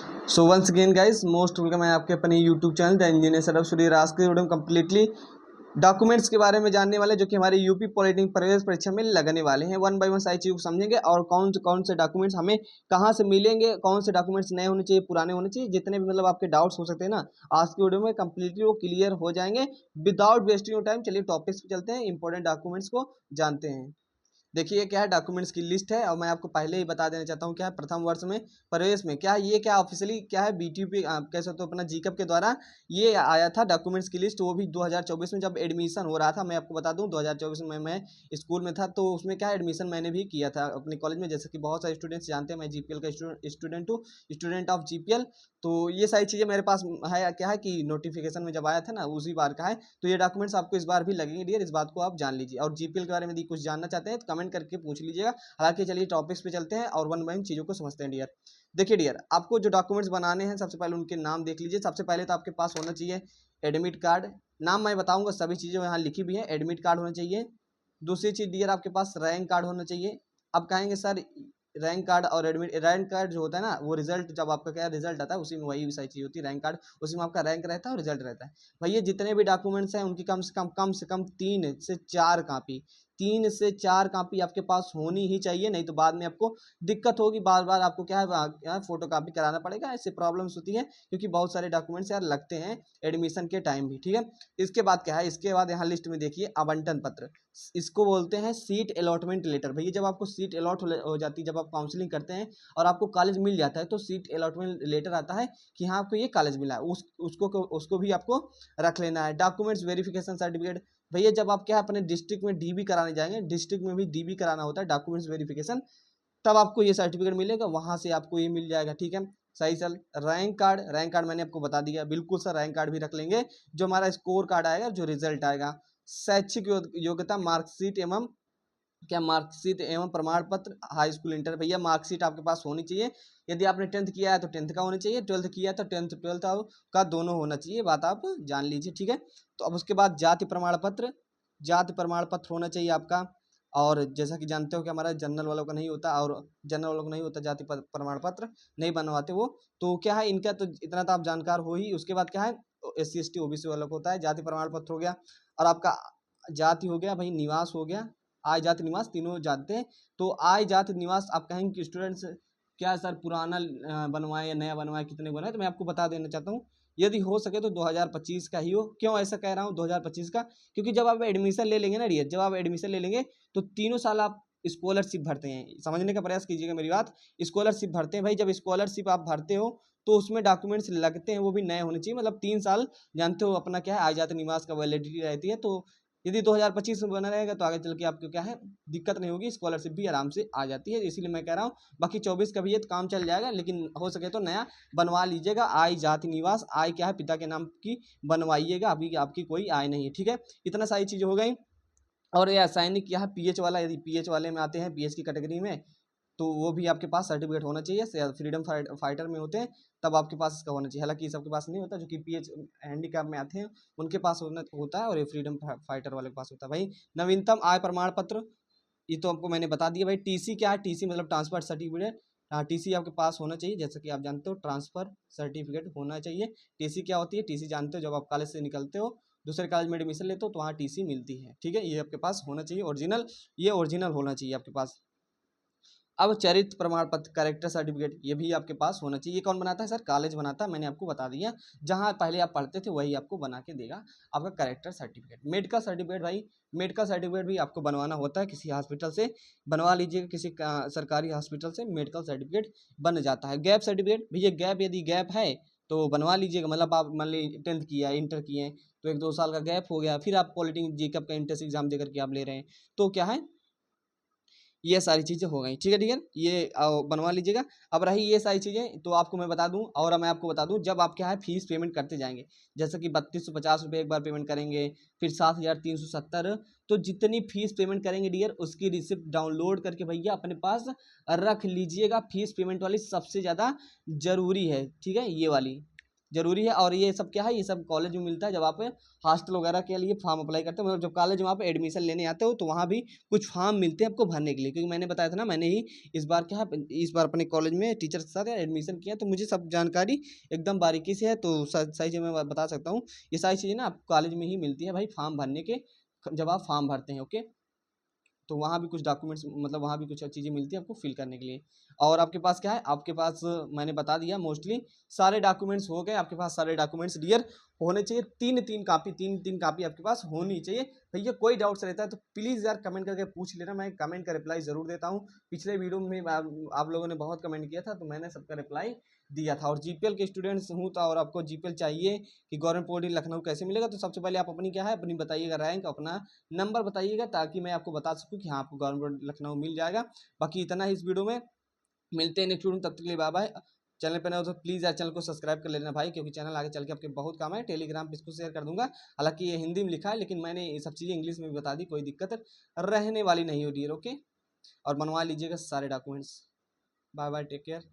सो once again guys most welcome है आपके अपने YouTube channel the engineer sir Surya Raj के वीडियो में कम्प्लीटली डॉक्यूमेंट्स के बारे में जानने वाले जो कि हमारे यूपी पॉलिटेक्निक प्रवेश परीक्षा में लगने वाले हैं। वन बाय वन सारी चीज़ को समझेंगे और कौन से डॉक्यूमेंट्स हमें कहाँ से मिलेंगे, कौन से डॉक्यूमेंट्स नए होने चाहिए, पुराने होने चाहिए, जितने भी मतलब आपके डाउट्स हो सकते हैं ना, आज की वीडियो में कम्प्लीटली वो क्लियर हो जाएंगे विदाउट वेस्टिंग योर टाइम। चलिए टॉपिक्स पे चलते हैं, इंपॉर्टेंट डॉक्यूमेंट्स को जानते हैं। देखिए क्या है, डॉक्यूमेंट्स की लिस्ट है और मैं आपको पहले ही बता देना चाहता हूँ क्या है, प्रथम वर्ष में प्रवेश में क्या है, ये क्या ऑफिशियली क्या है, बीटीपी आप कह सकते हो अपना जीकअप के द्वारा ये आया था डॉक्यूमेंट्स की लिस्ट। वो भी 2024 में जब एडमिशन हो रहा था। मैं आपको बता दूं 2024 में मैं स्कूल में था, तो उसमें क्या एडमिशन मैंने भी किया था अपने कॉलेज में। जैसे कि बहुत सारे स्टूडेंट्स जानते हैं मैं जीपीएल का स्टूडेंट हूँ, स्टूडेंट ऑफ जीपीएल। तो ये सारी चीज़ें मेरे पास है। क्या है कि नोटिफिकेशन में जब आया था ना उसी बार का है, तो ये डॉक्यूमेंट्स आपको इस बार भी लगेंगे डियर, इस बात को आप जान लीजिए। और जीपीएल के बारे में यदि कुछ जानना चाहते हैं तो कमेंट करके पूछ लीजिएगा। हालांकि चलिए टॉपिक्स पे चलते हैं और वन बाय वन चीज़ों को समझते हैं डियर। देखिए डियर, आपको जो डॉक्यूमेंट्स बनाने हैं सबसे पहले उनके नाम देख लीजिए। सबसे पहले तो आपके पास होना चाहिए एडमिट कार्ड। नाम मैं बताऊंगा, सभी चीज़ें यहाँ लिखी भी हैं। एडमिट कार्ड होना चाहिए। दूसरी चीज़ डियर, आपके पास रैंक कार्ड होना चाहिए। अब कहेंगे सर रैंक कार्ड और एडमिट, रैंक कार्ड जो होता है ना वो रिजल्ट जब आपका क्या रिजल्ट आता है उसी में वही सारी चीज़ होती है। रैंक कार्ड उसी में आपका रैंक रहता है और रिजल्ट रहता है। भैया जितने भी डॉक्यूमेंट्स हैं उनकी कम से कम 3 से 4 कॉपी, 3 से 4 कॉपी आपके पास होनी ही चाहिए, नहीं तो बाद में आपको दिक्कत होगी। बार बार आपको क्या है फोटो कॉपी कराना पड़ेगा, ऐसे प्रॉब्लम्स होती है क्योंकि बहुत सारे डॉक्यूमेंट्स यार लगते हैं एडमिशन के टाइम भी। ठीक है, इसके बाद क्या है, इसके बाद यहाँ लिस्ट में देखिए आवंटन पत्र, इसको बोलते हैं सीट अलॉटमेंट लेटर। भैया जब आपको सीट अलॉट हो जाती है, जब आप काउंसलिंग करते हैं और आपको कॉलेज मिल जाता है तो सीट अलॉटमेंट लेटर आता है कि हाँ आपको ये कॉलेज मिला है, उसको भी आपको रख लेना है। डॉक्यूमेंट्स वेरिफिकेशन सर्टिफिकेट, भैया जब आप क्या अपने डिस्ट्रिक्ट में डीबी कराने जाएंगे, डिस्ट्रिक्ट में भी डीबी कराना होता है डॉक्यूमेंट्स वेरिफिकेशन, तब आपको ये सर्टिफिकेट मिलेगा, वहां से आपको ये मिल जाएगा। ठीक है, सही चल। रैंक कार्ड, रैंक कार्ड मैंने आपको बता दिया, बिल्कुल सर रैंक कार्ड भी रख लेंगे, जो हमारा स्कोर कार्ड आएगा, जो रिजल्ट आएगा। शैक्षिक योग्यता मार्कशीट एवं क्या मार्कशीट एवं प्रमाण पत्र हाई स्कूल इंटर, भैया मार्कशीट आपके पास होनी चाहिए। यदि आपने 10th किया है तो 10th का होना चाहिए, 12th किया है तो 10th का दोनों होना चाहिए, बात आप जान लीजिए। ठीक है, तो अब उसके बाद जाति प्रमाण पत्र, जाति प्रमाण पत्र होना चाहिए आपका। और जैसा कि जानते हो कि हमारा जनरल वालों का नहीं होता, और जनरल वालों को नहीं होता जाति प्रमाण पत्र, नहीं बनवाते वो। तो क्या है इनका, तो इतना तो आप जानकार हो ही। उसके बाद क्या है, SC ST OBC वालों को होता है जाति प्रमाण पत्र हो गया, और आपका जाति हो गया भाई, निवास हो गया, आय जाति निवास तीनों जानते हैं। तो आय जाति निवास आप कहेंगे कि स्टूडेंट्स क्या सर पुराना बनवाए या नया बनवाए, कितने बनाए, तो मैं आपको बता देना चाहता हूँ यदि हो सके तो 2025 का ही हो। क्यों ऐसा कह रहा हूँ 2025 का, क्योंकि जब आप एडमिशन ले लेंगे ना डियर, जब आप एडमिशन ले लेंगे तो तीनों साल आप स्कॉलरशिप भरते हैं। समझने का प्रयास कीजिएगा मेरी बात, स्कॉलरशिप भरते हैं भाई। जब स्कॉलरशिप आप भरते हो तो उसमें डॉक्यूमेंट्स लगते हैं, वो भी नए होने चाहिए। मतलब 3 साल जानते हो अपना क्या है आय जाति निवास का वैलिडिटी रहती है। तो यदि 2025 में बना रहेगा तो आगे चल के आपको क्या है दिक्कत नहीं होगी, स्कॉलरशिप भी आराम से आ जाती है। इसीलिए मैं कह रहा हूँ बाकी 24 का भी ये काम चल जाएगा, लेकिन हो सके तो नया बनवा लीजिएगा। आय जाति निवास, आय क्या है पिता के नाम की बनवाइएगा, अभी आपकी कोई आय नहीं है। ठीक है, इतना सारी चीज़ें हो गई। और ये रासायनिक क्या है पीएच वाला, यदि पीएच वाले में आते हैं, पीएच की कैटेगरी में, तो वो भी आपके पास सर्टिफिकेट होना चाहिए। फ्रीडम फाइटर में होते हैं तब आपके पास इसका होना चाहिए। हालांकि सबके पास नहीं होता, जो कि पीएच हैंडीकैप में आते हैं उनके पास होता है, और ये फ्रीडम फाइटर वाले के पास होता है। भाई नवीनतम आय प्रमाण पत्र, ये तो आपको मैंने बता दिया। भाई टीसी क्या है, टीसी मतलब ट्रांसफर सर्टिफिकेट। टीसी आपके पास होना चाहिए, जैसा कि आप जानते हो ट्रांसफर सर्टिफिकेट होना चाहिए। टीसी क्या होती है, टीसी जानते हो जब आप कॉलेज से निकलते हो दूसरे कॉलेज में एडमिशन लेते हो तो वहाँ टीसी मिलती है। ठीक है, ये आपके पास होना चाहिए ओरिजिनल, ये ओरिजिनल होना चाहिए आपके पास। अब चरित्र प्रमाण पत्र, कैरेक्टर सर्टिफिकेट, ये भी आपके पास होना चाहिए। कौन बनाता है सर, कॉलेज बनाता है, मैंने आपको बता दिया। जहाँ पहले आप पढ़ते थे वही आपको बना के देगा आपका कैरेक्टर सर्टिफिकेट। मेडिकल सर्टिफिकेट, भाई मेडिकल सर्टिफिकेट भी आपको बनवाना होता है, किसी हॉस्पिटल से बनवा लीजिएगा, किसी सरकारी हॉस्पिटल से मेडिकल सर्टिफिकेट बन जाता है। गैप सर्टिफिकेट, भैया गैप यदि गैप है तो बनवा लीजिएगा। मतलब आप मान लीजिए 10th किया, इंटर किए, तो 1-2 साल का गैप हो गया, फिर आप पॉलिटेक्निक जीकअप का एंट्रेंस एग्जाम दे करके आप ले रहे हैं, तो क्या है ये सारी चीज़ें हो गई। ठीक है ठीक है, ये बनवा लीजिएगा। अब रही ये सारी चीज़ें तो आपको मैं बता दूं, और मैं आपको बता दूं जब आप क्या है फीस पेमेंट करते जाएंगे, जैसे कि 3250 रुपये एक बार पेमेंट करेंगे, फिर 7370, तो जितनी फीस पेमेंट करेंगे डियर उसकी रिसिप्ट डाउनलोड करके भैया अपने पास रख लीजिएगा। फीस पेमेंट वाली सबसे ज़्यादा जरूरी है, ठीक है, ये वाली जरूरी है। और ये सब क्या है, ये सब कॉलेज में मिलता है जब आप हॉस्टल वगैरह के लिए फॉर्म अप्लाई करते हो, मतलब जब कॉलेज में आप एडमिशन लेने आते हो तो वहाँ भी कुछ फॉर्म मिलते हैं आपको भरने के लिए। क्योंकि मैंने बताया था ना, मैंने ही इस बार क्या है, इस बार अपने कॉलेज में टीचर के साथ एडमिशन किया, तो मुझे सब जानकारी एकदम बारीकी से है, तो सही चीज़ मैं बता सकता हूँ। ये सारी चीज़ें ना आप कॉलेज में ही मिलती है भाई, फॉर्म भरने के, जब आप फॉर्म भरते हैं। ओके, तो वहाँ भी कुछ डॉक्यूमेंट्स, मतलब वहाँ भी कुछ चीज़ें मिलती है आपको फिल करने के लिए। और आपके पास क्या है, आपके पास मैंने बता दिया मोस्टली सारे डॉक्यूमेंट्स हो गए आपके पास, सारे डॉक्यूमेंट्स डियर होने चाहिए। तीन तीन कापी आपके पास होनी चाहिए। भैया कोई डाउट्स रहता है तो प्लीज़ यार कमेंट करके पूछ लेना, मैं कमेंट का रिप्लाई ज़रूर देता हूँ। पिछले वीडियो में आप लोगों ने बहुत कमेंट किया था, तो मैंने सबका रिप्लाई दिया था। और जीपीएल के स्टूडेंट्स हूँ तो, और आपको जीपीएल चाहिए कि गवर्नमेंट पॉलिटेक्निक लखनऊ कैसे मिलेगा, तो सबसे पहले आप अपनी क्या है, अपनी बताइएगा रैंक, अपना नंबर बताइएगा, ताकि मैं आपको बता सकूं कि हाँ आपको गवर्नमेंट लखनऊ मिल जाएगा। बाकी इतना ही इस वीडियो में, मिलते हैं नेक्स्ट वीडियो में, तब तक के लिए बाय बाय। चैनल पर नए हो तो प्लीज़ यार चैनल को सब्सक्राइब कर लेना भाई, क्योंकि चैनल आगे चल के आपके बहुत काम है। टेलीग्राम पे इसको शेयर कर दूंगा, हालांकि ये हिंदी में लिखा है, लेकिन मैंने ये सब चीज़ें इंग्लिश में भी बता दी, कोई दिक्कत रहने वाली नहीं हो डियर। ओके, और बनवा लीजिएगा सारे documents. Bye bye, take care.